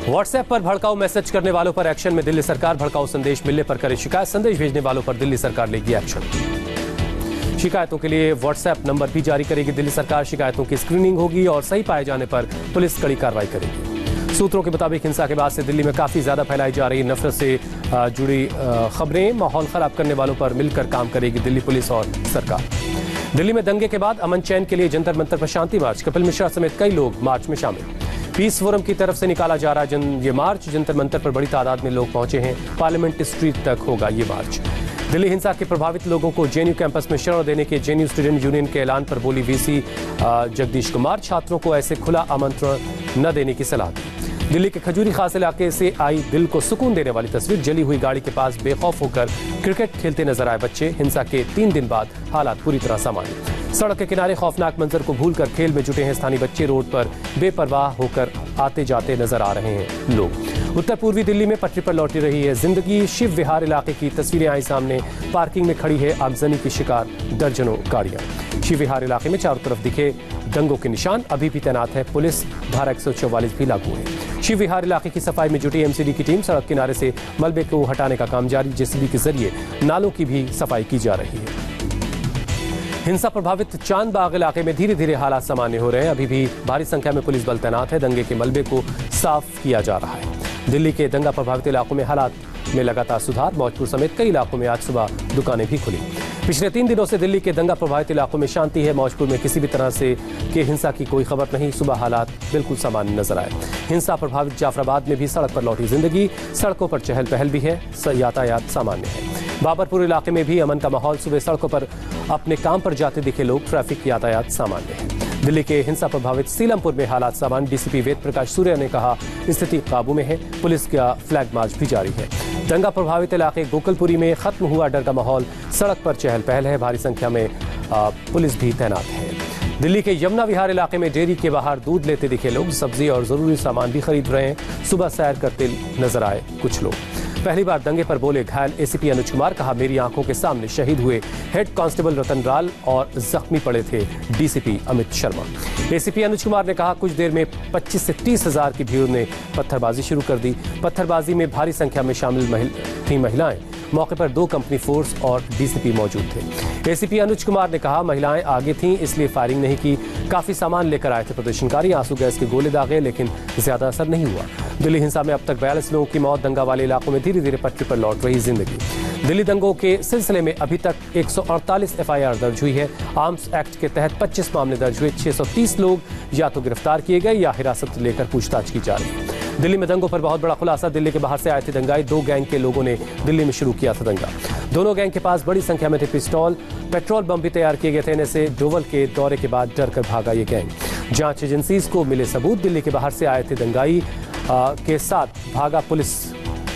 WhatsApp पर भड़काऊ message करने वालों पर एक्शन में दिल्ली सरकार। भड़काऊ संदेश मिलने पर करे शिकायत। संदेश भेजने वालों पर दिल्ली सरकार लेगी एक्शन। शिकायतों के लिए व्हाट्सएप नंबर भी जारी करेगी दिल्ली सरकार। शिकायतों की स्क्रीनिंग होगी और सही पाए जाने पर पुलिस कड़ी कार्रवाई करेगी। सूत्रों के मुताबिक हिंसा के बाद से दिल्ली में काफी ज्यादा फैलाई जा रही नफरत से जुड़ी खबरें। माहौल खराब करने वालों पर मिलकर काम करेगी दिल्ली पुलिस और सरकार। दिल्ली में दंगे के बाद अमन चैन के लिए जंतर मंतर पर शांति मार्च। कपिल मिश्रा समेत कई लोग मार्च में शामिल। पीस फोरम की तरफ से निकाला जा रहा ये मार्च। जंतर मंतर पर बड़ी तादाद में लोग पहुंचे हैं। पार्लियामेंट स्ट्रीट तक होगा ये मार्च। दिल्ली हिंसा के प्रभावित लोगों को जेएनयू कैंपस में शरण देने के जेएनयू स्टूडेंट यूनियन के ऐलान पर बोली वीसी जगदीश कुमार। छात्रों को ऐसे खुला आमंत्रण न देने की सलाह दी। दिल्ली के खजूरी खास इलाके से आई दिल को सुकून देने वाली तस्वीर। जली हुई गाड़ी के पास बेखौफ होकर क्रिकेट खेलते नजर आए बच्चे। हिंसा के 3 दिन बाद हालात पूरी तरह सामान्य। सड़क के किनारे खौफनाक मंजर को भूलकर खेल में जुटे हैं स्थानीय बच्चे। रोड पर बेपरवाह होकर आते जाते नजर आ रहे हैं लोग। उत्तर पूर्वी दिल्ली में पटरी पर लौटी रही है जिंदगी। शिव विहार इलाके की तस्वीरें आई सामने। पार्किंग में खड़ी है आगजनी की शिकार दर्जनों गाड़ियां। शिव विहार इलाके में चारों तरफ दिखे दंगों के निशान। अभी भी तैनात है पुलिस। धारा 144 भी लागू है। शिव विहार इलाके की सफाई में जुटी एमसीडी की टीम। सड़क किनारे से मलबे को हटाने का काम जारी। जेसीबी के जरिए नालों की भी सफाई की जा रही है। हिंसा प्रभावित चांदबाग इलाके में धीरे धीरे हालात सामान्य हो रहे हैं। अभी भी भारी संख्या में पुलिस बल तैनात है। दंगे के मलबे को साफ किया जा रहा है। दिल्ली के दंगा प्रभावित इलाकों में हालात में लगातार सुधार। मौजपुर समेत कई इलाकों में आज सुबह दुकानें भी खुली। पिछले 3 दिनों से दिल्ली के दंगा प्रभावित इलाकों में शांति है। मौजपुर में किसी भी तरह से के हिंसा की कोई खबर नहीं। सुबह हालात बिल्कुल सामान्य नजर आए। हिंसा प्रभावित जाफराबाद में भी सड़क पर लौटी जिंदगी। सड़कों पर चहल पहल भी है। यातायात सामान्य है। बाबरपुर इलाके में भी अमन का माहौल। सुबह सड़कों पर अपने काम पर जाते दिखे लोग। ट्रैफिक यातायात सामान्य है। दिल्ली के हिंसा प्रभावित सीलमपुर में हालात सामान्य। डीसीपी वेद प्रकाश सूर्य ने कहा स्थिति काबू में है। पुलिस का फ्लैग मार्च भी जारी है। दंगा प्रभावित इलाके गोकुलपुरी में खत्म हुआ डर का माहौल। सड़क पर चहल पहल है। भारी संख्या में पुलिस भी तैनात है। दिल्ली के यमुना विहार इलाके में डेयरी के बाहर दूध लेते दिखे लोग। सब्जी और जरूरी सामान भी खरीद रहे हैं। सुबह सैर करते नजर आए कुछ लोग। पहली बार दंगे पर बोले घायल एसीपी अनुज कुमार। कहा मेरी आंखों के सामने शहीद हुए हेड कांस्टेबल रतन लाल और जख्मी पड़े थे डीसीपी अमित शर्मा। एसीपी अनुज कुमार ने कहा कुछ देर में 25 से 30 हजार की भीड़ ने पत्थरबाजी शुरू कर दी। पत्थरबाजी में भारी संख्या में शामिल थी महिलाएं। मौके पर 2 कंपनी फोर्स और डीसीपी मौजूद थे। एसीपी अनुज कुमार ने कहा महिलाएं आगे थीं इसलिए फायरिंग नहीं की। काफी सामान लेकर आए थे प्रदर्शनकारी। आंसू गैस के गोले दागे लेकिन ज्यादा असर नहीं हुआ। दिल्ली हिंसा में अब तक 42 लोगों की मौत। दंगा वाले इलाकों में धीरे धीरे पटरी पर लौट रही जिंदगी। दिल्ली दंगों के सिलसिले में अभी तक 148 एफआईआर दर्ज हुई है। आर्म्स एक्ट के तहत 25 मामले दर्ज हुए। 630 लोग या तो गिरफ्तार किए गए या हिरासत लेकर पूछताछ की जा रही है। दिल्ली में दंगों पर बहुत बड़ा खुलासा। दिल्ली के बाहर से आए थे दंगाई। 2 गैंग के लोगों ने दिल्ली में शुरू किया था दंगा। दोनों गैंग के पास बड़ी संख्या में थे पिस्तौल। पेट्रोल बम भी तैयार किए गए थे। इनसे डोवल के दौरे के बाद डर कर भागा ये गैंग। जांच एजेंसीज को मिले सबूत। दिल्ली के बाहर से आए थे दंगाई के साथ भागा पुलिस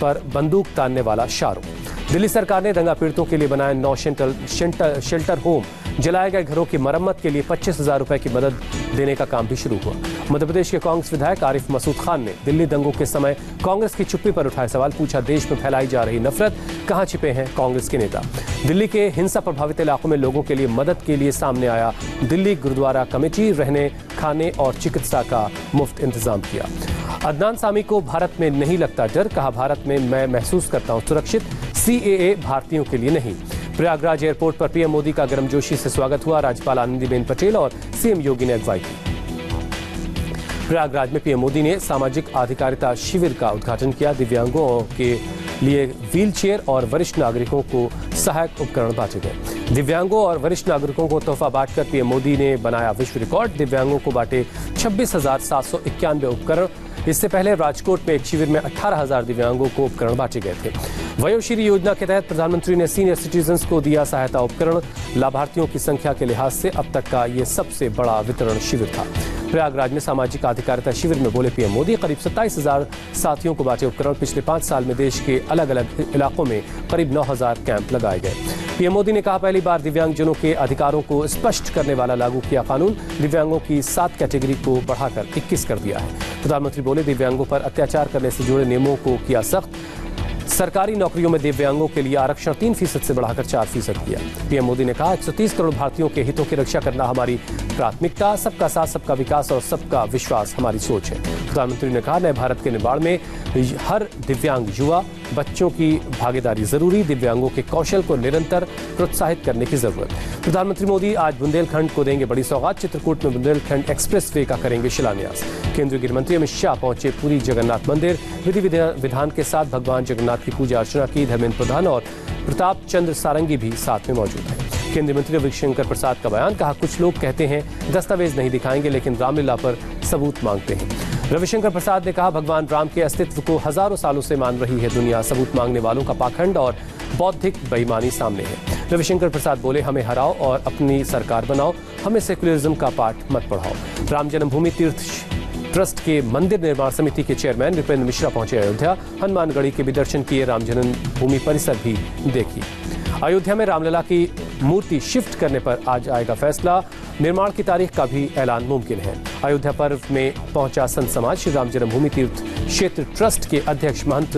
पर बंदूक तानने वाला शाहरुख। दिल्ली सरकार ने दंगा पीड़ितों के लिए बनाए 9 शेल्टर होम। जलाए गए घरों की मरम्मत के लिए 25,000 रुपए की मदद देने का काम भी शुरू हुआ। मध्य प्रदेश के कांग्रेस विधायक आरिफ मसूद खान ने दिल्ली दंगों के समय कांग्रेस की चुप्पी पर उठाए सवाल। पूछा देश में फैलाई जा रही नफरत कहां छिपे हैं कांग्रेस के नेता। दिल्ली के हिंसा प्रभावित इलाकों में लोगों के लिए मदद के लिए सामने आया दिल्ली गुरुद्वारा कमेटी। रहने खाने और चिकित्सा का मुफ्त इंतजाम किया। अदनान सामी को भारत में नहीं लगता डर। कहा भारत में मैं महसूस करता हूं सुरक्षित। सीएए भारतीयों के लिए नहीं। प्रयागराज एयरपोर्ट पर पीएम मोदी का गर्मजोशी से स्वागत हुआ। राज्यपाल आनंदीबेन पटेल और सीएम योगी ने अगुवाई की। प्रयागराज में पीएम मोदी ने सामाजिक अधिकारिता शिविर का उद्घाटन किया। दिव्यांगों के लिए व्हील चेयर और वरिष्ठ नागरिकों को सहायक उपकरण बांटे गए। दिव्यांगों और वरिष्ठ नागरिकों को तोहफा बांटकर पीएम मोदी ने बनाया विश्व रिकॉर्ड। दिव्यांगों को बांटे 26,791 उपकरण। इससे पहले राजकोट में एक शिविर में 18,000 दिव्यांगों को उपकरण बांटे गए थे। वयोश्री योजना के तहत प्रधानमंत्री ने सीनियर सिटीजन्स को दिया सहायता उपकरण। लाभार्थियों की संख्या के लिहाज से अब तक का ये सबसे बड़ा वितरण शिविर था। प्रयागराज में सामाजिक अधिकारिता शिविर में बोले पीएम मोदी। करीब 27,000 साथियों को बांटे उपकरण। पिछले 5 साल में देश के अलग अलग इलाकों में करीब 9,000 कैंप लगाए गए। पीएम मोदी ने कहा पहली बार दिव्यांगजनों के अधिकारों को स्पष्ट करने वाला लागू किया कानून। दिव्यांगों की 7 कैटेगरी को बढ़ाकर 21 कर दिया है। प्रधानमंत्री बोले दिव्यांगों पर अत्याचार करने से जुड़े नियमों को किया सख्त। सरकारी नौकरियों में दिव्यांगों के लिए आरक्षण 3% से बढ़ाकर 4% किया। पीएम मोदी ने कहा 130 करोड़ भारतीयों के हितों की रक्षा करना हमारी प्राथमिकता, सबका साथ, सबका विकास और सबका विश्वास हमारी सोच है। प्रधानमंत्री ने कहा नए भारत के निर्माण में हर दिव्यांग युवा बच्चों की भागीदारी जरूरी, दिव्यांगों के कौशल को निरंतर प्रोत्साहित करने की जरूरत। प्रधानमंत्री मोदी आज बुंदेलखंड को देंगे बड़ी सौगात, चित्रकूट में बुंदेलखंड एक्सप्रेसवे का करेंगे शिलान्यास। केंद्रीय गृह मंत्री अमित शाह पहुंचे पुरी जगन्नाथ मंदिर, विधि विधान के साथ भगवान जगन्नाथ की पूजा अर्चना की। धर्मेंद्र प्रधान और प्रताप चंद्र सारंगी भी साथ में मौजूद हैं। केंद्रीय मंत्री रविशंकर प्रसाद का बयान, कहा कुछ लोग कहते हैं दस्तावेज नहीं दिखाएंगे लेकिन रामलीला पर सबूत मांगते हैं। रविशंकर प्रसाद ने कहा भगवान राम के अस्तित्व को हजारों सालों से मान रही है दुनिया, सबूत मांगने वालों का पाखंड और बौद्धिक बेईमानी सामने है। रविशंकर प्रसाद बोले हमें हराओ और अपनी सरकार बनाओ, हमें सेक्युलरिज्म का पाठ मत पढ़ाओ। राम जन्मभूमि तीर्थ ट्रस्ट के मंदिर निर्माण समिति के चेयरमैन नृपेंद्र मिश्रा पहुंचे अयोध्या, हनुमानगढ़ी के भी दर्शन किए, राम जन्मभूमि परिसर भी देखी। अयोध्या में रामलला की मूर्ति शिफ्ट करने पर आज आएगा फैसला, निर्माण की तारीख का भी ऐलान मुमकिन है। अयोध्या पर्व में पहुंचा संत समाज, श्री राम जन्मभूमि तीर्थ क्षेत्र ट्रस्ट के अध्यक्ष महंत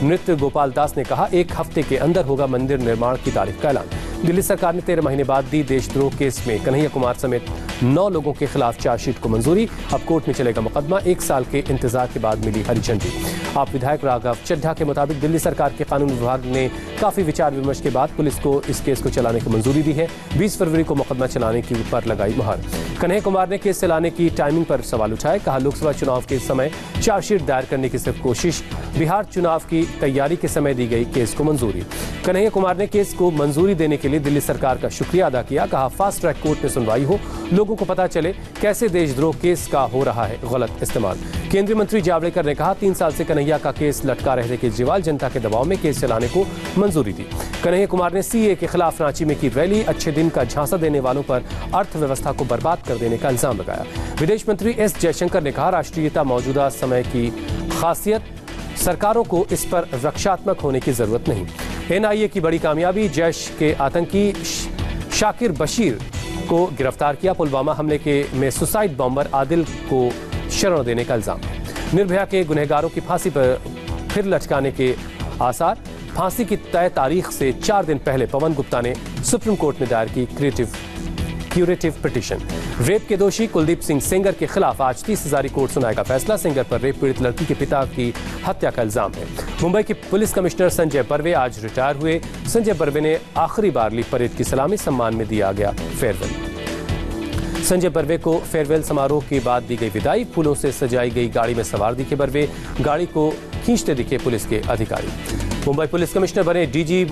नृत्य गोपाल दास ने कहा 1 हफ्ते के अंदर होगा मंदिर निर्माण की तारीख का ऐलान। दिल्ली सरकार ने 13 महीने बाद दी देशद्रोह केस में कन्हैया कुमार समेत 9 लोगों के खिलाफ चार्जशीट को मंजूरी, अब कोर्ट में चलेगा मुकदमा, 1 साल के इंतजार के बाद मिली हरी झंडी। आप विधायक राघव चड्ढा के मुताबिक दिल्ली सरकार के कानून विभाग ने काफी विचार विमर्श के बाद पुलिस को इस केस को चलाने की मंजूरी दी है। 20 फरवरी को मुकदमा चलाने की पर लगाई मुहर। कन्हैया कुमार ने केस चलाने की टाइमिंग पर सवाल उठाए, कहा लोकसभा चुनाव के समय चार्जशीट दायर करने की सिर्फ कोशिश, बिहार चुनाव की तैयारी के समय दी गई केस को मंजूरी। कन्हैया कुमार ने केस को मंजूरी देने के लिए दिल्ली सरकार का शुक्रिया अदा किया, कहा फास्ट ट्रैक कोर्ट में सुनवाई हो, लोगों को पता चले कैसे देशद्रोह केस का हो रहा है गलत इस्तेमाल। केंद्रीय मंत्री जावड़ेकर ने कहा 3 साल से कन्हैया का केस लटका रहने के केजरीवाल जनता के दबाव में केस चलाने को मंजूरी दी। कन्हैया कुमार ने सीए के खिलाफ रांची में की रैली, अच्छे दिन का झांसा देने वालों पर अर्थव्यवस्था को बर्बाद कर देने का इल्जाम लगाया। विदेश मंत्री एस जयशंकर ने कहा राष्ट्रीयता मौजूदा समय की खासियत, सरकारों को इस पर रक्षात्मक होने की जरूरत नहीं। एनआईए की बड़ी कामयाबी, जैश के आतंकी शाकिर बशीर को गिरफ्तार किया, पुलवामा हमले में सुसाइड बॉम्बर आदिल को शरण देने का इल्जाम है। निर्भया के गुनहगारों की फांसी पर फिर लटकाने के आसार, फांसी की तय तारीख से 4 दिन पहले पवन गुप्ता ने सुप्रीम कोर्ट में दायर की क्यूरेटिव पिटीशन। रेप के दोषी कुलदीप सिंह सेंगर के खिलाफ आज 30 हजारी कोर्ट सुनाएगा फैसला, सेंगर पर रेप पीड़ित लड़की के पिता की हत्या का इल्जाम है। मुंबई के पुलिस कमिश्नर संजय बर्वे आज रिटायर हुए। संजय बर्वे ने आखिरी बार ली परेड की सलामी, सम्मान में दिया गया फेयरवेल। संजय बर्वे को फेयरवेल समारोह के बाद दी गई विदाई, फूलों से सजाई गई गाड़ी में सवार दिखे बर्वे, गाड़ी को खींचते दिखे पुलिस के अधिकारी। मुंबई पुलिस कमिश्नर बने DG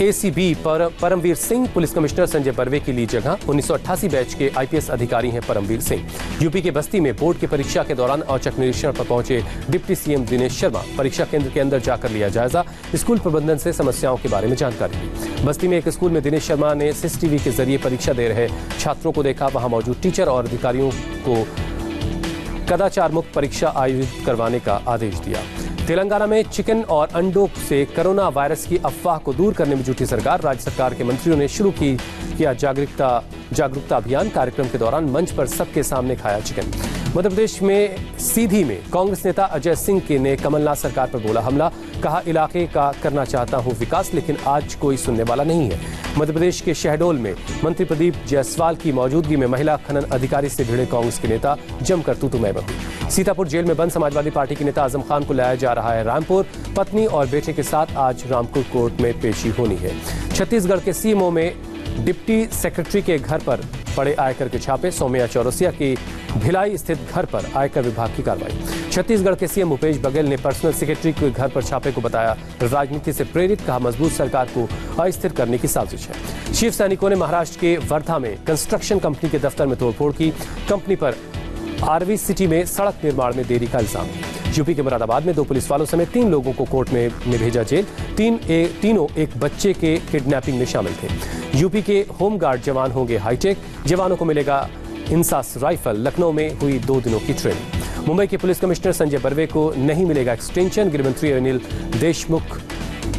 ACB Paramvir Singh, police commissioner Sanjay Barve की ली जगह। 1988 बैच के आईपीएस अधिकारी हैं परमवीर सिंह। यूपी के बस्ती में बोर्ड की परीक्षा के दौरान औचक निरीक्षण पर पहुंचे डिप्टी सीएम दिनेश शर्मा, परीक्षा केंद्र के अंदर जाकर लिया जायजा, स्कूल प्रबंधन से समस्याओं के बारे में जानकारी दी। बस्ती में एक स्कूल में दिनेश शर्मा ने सीसीटीवी के जरिए परीक्षा दे रहे छात्रों को देखा, वहां मौजूद टीचर और अधिकारियों को कदाचार मुक्त परीक्षा आयोजित करवाने का आदेश दिया। तेलंगाना में चिकन और अंडों से कोरोना वायरस की अफवाह को दूर करने में जुटी सरकार, राज्य सरकार के मंत्रियों ने शुरू किया जागरूकता अभियान, कार्यक्रम के दौरान मंच पर सबके सामने खाया चिकन। मध्य प्रदेश में सीधी में कांग्रेस नेता अजय सिंह ने कमलनाथ सरकार पर बोला हमला, कहा इलाके का करना चाहता हूं विकास लेकिन आज कोई सुनने वाला नहीं है। मध्य प्रदेश के शहडोल में मंत्री प्रदीप जायसवाल की मौजूदगी में महिला खनन अधिकारी से भिड़े कांग्रेस के नेता, जमकर तूतू-मैं हुई। सीतापुर जेल में बंद समाजवादी पार्टी के नेता आजम खान को लाया जा रहा है रामपुर, पत्नी और बेटे के साथ आज रामपुर कोर्ट में पेशी होनी है। छत्तीसगढ़ के सीएमओ में डिप्टी सेक्रेटरी के घर पर पड़े आयकर के छापे, सौम्या चौरसिया की भिलाई स्थित घर पर आयकर विभाग की कार्रवाई। छत्तीसगढ़ के सीएम भूपेश बघेल ने पर्सनल सेक्रेटरी के घर पर छापे को बताया राजनीति से प्रेरित, कहा मजबूत सरकार को अस्थिर करने की साजिश है। शिव सैनिकों ने महाराष्ट्र के वर्धा में कंस्ट्रक्शन कंपनी के दफ्तर में तोड़फोड़ की, कंपनी पर आरवी सिटी में सड़क निर्माण में देरी का इल्जाम है। यूपी के मुरादाबाद में 2 पुलिस वालों समेत 3 लोगों को कोर्ट में भेजा जेल, तीनों एक बच्चे के किडनैपिंग में शामिल थे। यूपी के होमगार्ड जवान होंगे हाईटेक, जवानों को मिलेगा इंसास राइफल। लखनऊ में हुई 2 दिनों की ट्रेनिंग। मुंबई के पुलिस कमिश्नर संजय बर्वे को नहीं मिलेगा एक्सटेंशन, गृहमंत्री अनिल देशमुख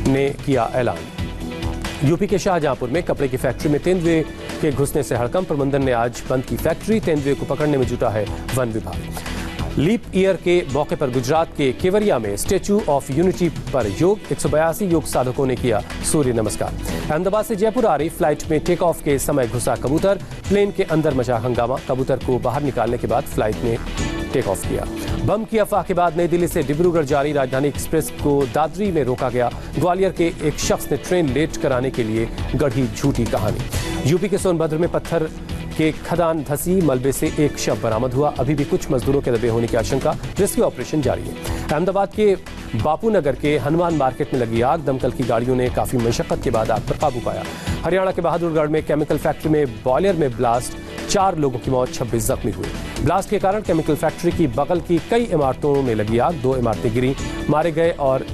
ने किया ऐलान। यूपी के शाहजहांपुर में कपड़े की फैक्ट्री में तेंदुए के घुसने से हड़कंप, प्रबंधन ने आज बंद की फैक्ट्री, तेंदुए को पकड़ने में जुटा है वन विभाग। लीप ईयर के मौके पर गुजरात के केवरिया में स्टैच्यू ऑफ यूनिटी पर योग 182 योग साधकों ने किया सूर्य नमस्कार। अहमदाबाद से जयपुर आ रही फ्लाइट में टेक ऑफ के समय घुसा कबूतर, प्लेन के अंदर मचा हंगामा। कबूतर को बाहर निकालने के बाद फ्लाइट ने टेक ऑफ किया। बम की अफवाह के बाद नई दिल्ली से डिब्रूगढ़ जारी राजधानी एक्सप्रेस को दादरी में रोका गया। ग्वालियर के एक शख्स ने ट्रेन लेट कराने के लिए गढ़ी झूठी कहानी। यूपी के सोनभद्र में पत्थर के खदान धसी, मलबे से एक शव बरामद हुआ। अभी भी कुछ मजदूरों के दबे होने की आशंका, रेस्क्यू ऑपरेशन जारी है। अहमदाबाद के बापू नगर के हनुमान मार्केट में लगी आग, दमकल की गाड़ियों ने काफी मशक्कत के बाद आग पर काबू पाया। हरियाणा के बहादुरगढ़ में केमिकल फैक्ट्री में बॉयलर में ब्लास्ट, 4 लोगों की मौत, 26 जख्मी हुए। ब्लास्ट के कारण केमिकल फैक्ट्री की बगल की कई इमारतों में लगी आग, 2 इमारतें गिरी, मारे गए और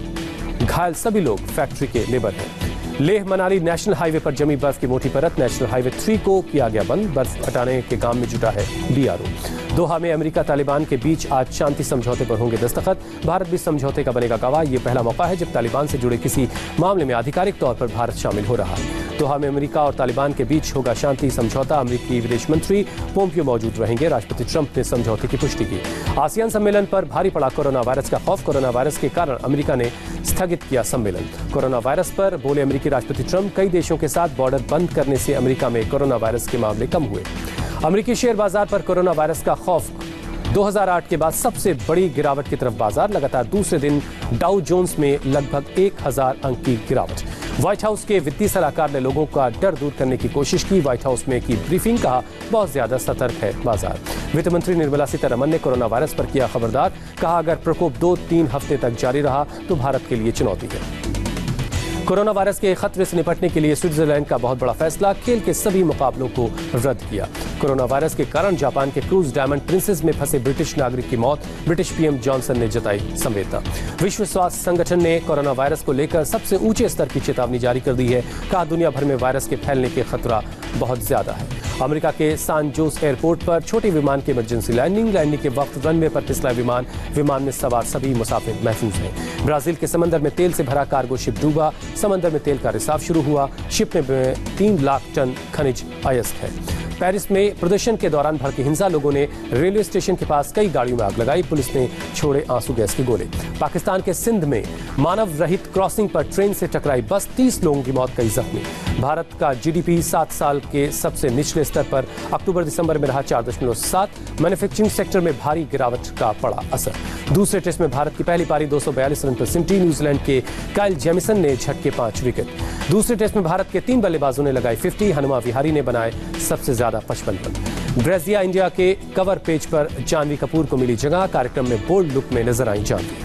घायल सभी लोग फैक्ट्री के लेबर हैं। लेह मनाली नेशनल हाईवे पर जमी बर्फ की मोटी परत, नेशनल हाईवे 3 को किया गया बंद। बर्फ हटाने के काम में जुटा है BRO। दोहा में अमेरिका तालिबान के बीच आज शांति समझौते पर होंगे दस्तखत। भारत भी समझौते का बनेगा गवाह। ये पहला मौका है जब तालिबान से जुड़े किसी मामले में आधिकारिक तौर पर भारत शामिल हो रहा है। दोहा में अमेरिका और तालिबान के बीच होगा शांति समझौता। अमेरिकी विदेश मंत्री पोम्पियो मौजूद रहेंगे। राष्ट्रपति ट्रंप ने समझौते की पुष्टि की। आसियान सम्मेलन पर भारी पड़ा कोरोना वायरस का खौफ। कोरोना वायरस के कारण अमेरिका ने स्थगित किया सम्मेलन। कोरोना वायरस पर बोले अमेरिकी राष्ट्रपति ट्रंप, कई देशों के साथ बॉर्डर बंद करने से अमेरिका में कोरोना वायरस के मामले कम हुए। अमेरिकी शेयर बाजार पर कोरोना वायरस का खौफ, 2008 के बाद सबसे बड़ी गिरावट की तरफ बाजार। लगातार दूसरे दिन डाउ जोन्स में लगभग 1000 अंक की गिरावट। व्हाइट हाउस के वित्तीय सलाहकार ने लोगों का डर दूर करने की कोशिश की। व्हाइट हाउस में की ब्रीफिंग, कहा बहुत ज्यादा सतर्क है बाजार। वित्त मंत्री निर्मला सीतारमण ने कोरोना वायरस पर किया खबरदार, कहा अगर प्रकोप 2-3 हफ्ते तक जारी रहा तो भारत के लिए चुनौती है। कोरोना वायरस के खतरे से निपटने के लिए स्विट्जरलैंड का बहुत बड़ा फैसला, खेल के सभी मुकाबलों को रद्द किया। कोरोना वायरस के कारण जापान के क्रूज डायमंड प्रिंसेस में फंसे ब्रिटिश नागरिक की मौत, ब्रिटिश PM जॉनसन ने जताई संवेदना। विश्व स्वास्थ्य संगठन ने कोरोना वायरस को लेकर सबसे ऊंचे स्तर की चेतावनी जारी कर दी है, कहा दुनिया भर में वायरस के फैलने के खतरा बहुत ज्यादा है। अमेरिका के सान जोस एयरपोर्ट पर छोटे विमान की इमरजेंसी लैंडिंग के वक्त रनवे पर फिसला विमान में सवार सभी मुसाफिर महफूज हैं। ब्राजील के समंदर में तेल से भरा कार्गो शिप डूबा, समंदर में तेल का रिसाव शुरू हुआ। शिप में 3 लाख टन खनिज अयस्क है। पेरिस में प्रदर्शन के दौरान भड़की हिंसा, लोगों ने रेलवे स्टेशन के पास कई गाड़ियों में आग लगाई, पुलिस ने छोड़े आंसू गैस के गोले। पाकिस्तान के सिंध में मानव रहित क्रॉसिंग पर ट्रेन से टकराई बस, 30 लोगों की मौत, कई जख्मी। भारत का GDP 7 साल के सबसे निचले स्तर पर अक्टूबर-दिसंबर में रहा 4.7। मैन्युफैक्चरिंग सेक्टर में भारी गिरावट का पड़ा असर। दूसरे टेस्ट में भारत की पहली पारी 242 रन पर सिमटी, न्यूजीलैंड के काइल जेमिसन ने झटके 5 विकेट। दूसरे टेस्ट में भारत के 3 बल्लेबाजों ने लगाई 50, हनुमा विहारी ने बनाए सबसे ज्यादा 55 रन। ब्रेजिया इंडिया के कवर पेज पर जानवी कपूर को मिली जगह, कार्यक्रम में बोल्ड लुक में नजर आई जानवी।